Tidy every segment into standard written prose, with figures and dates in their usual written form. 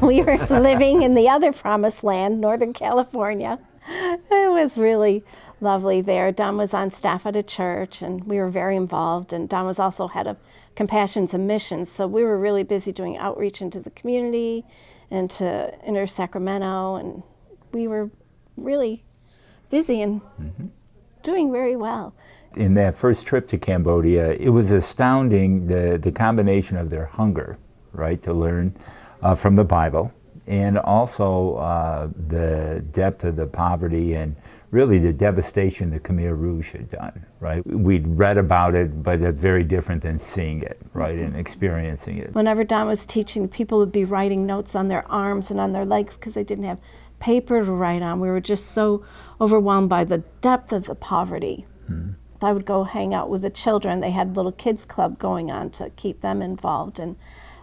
We were living in the other promised land, Northern California. It was really lovely there. Don was on staff at a church, and we were very involved. And Don was also head of Compassions and Missions, so we were really busy doing outreach into the community and to Inner Sacramento, and we were really busy and doing very well. In that first trip to Cambodia, it was astounding the combination of their hunger, right, to learn from the Bible, and also the depth of the poverty and really the devastation the Khmer Rouge had done, right? We'd read about it, but it's very different than seeing it, right, and experiencing it. Whenever Don was teaching, people would be writing notes on their arms and on their legs because they didn't have paper to write on. We were just so overwhelmed by the depth of the poverty. I would go hang out with the children. They had little kids club going on to keep them involved, and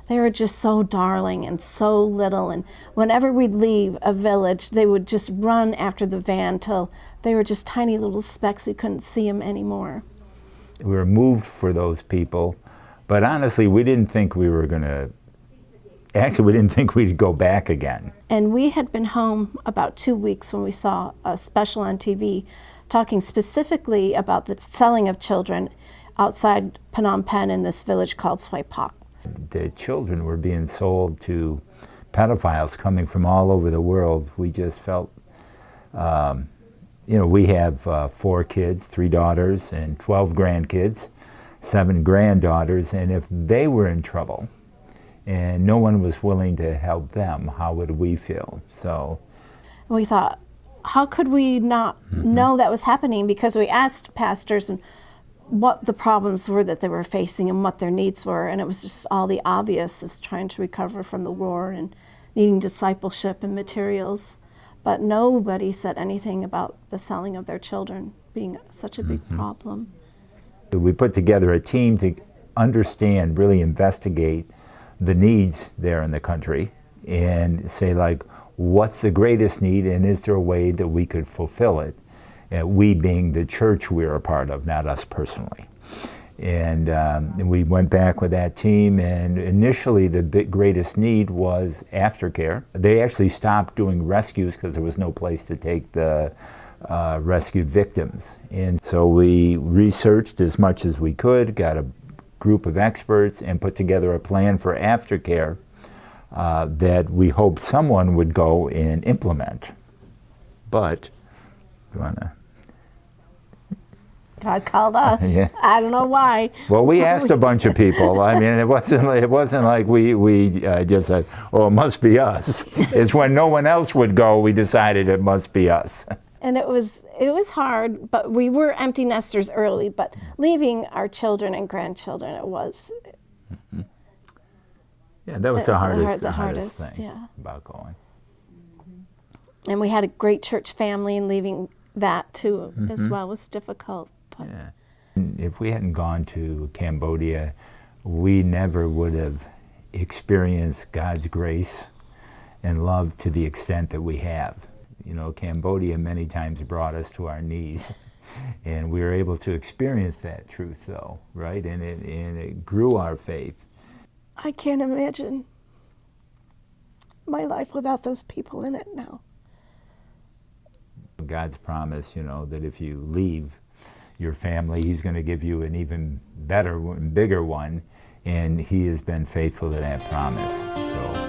they were just so darling and so little. And whenever we'd leave a village, they would just run after the van till they were just tiny little specks. We couldn't see them anymore. We were moved for those people, but honestly, we didn't think we were going to, actually, we didn't think we'd go back again. And we had been home about 2 weeks when we saw a special on TV talking specifically about the selling of children outside Phnom Penh in this village called Swaipak. The children were being sold to pedophiles coming from all over the world. We just felt, we have 4 kids, 3 daughters, and 12 grandkids, 7 granddaughters, and if they were in trouble and no one was willing to help them, how would we feel? So we thought, how could we not know that was happening? Because we asked pastors and what the problems were that they were facing and what their needs were, and it was just all the obvious of trying to recover from the war and needing discipleship and materials. But nobody said anything about the selling of their children being such a big problem. We put together a team to understand, really investigate the needs there in the country and say, like, what's the greatest need, and is there a way that we could fulfill it? We being the church we're a part of, not us personally. And we went back with that team, and initially the greatest need was aftercare. They actually stopped doing rescues because there was no place to take the rescued victims. And so we researched as much as we could, got a group of experts, and put together a plan for aftercare that we hoped someone would go and implement. But, you wanna? God called us. Yeah. I don't know why. Well, we asked a bunch of people. I mean, it wasn't like we just said, "Oh, it must be us." It's when no one else would go, we decided it must be us. And it was hard, but we were empty nesters early. But leaving our children and grandchildren, it was. Yeah, that was the hardest thing about going. And we had a great church family, and leaving that too as well was difficult. But Yeah. If we hadn't gone to Cambodia, we never would have experienced God's grace and love to the extent that we have. You know, Cambodia many times brought us to our knees, and we were able to experience that truth, though, right? And it grew our faith. I can't imagine my life without those people in it now. God's promise, that if you leave your family, He's going to give you an even better, bigger one, and He has been faithful to that promise. So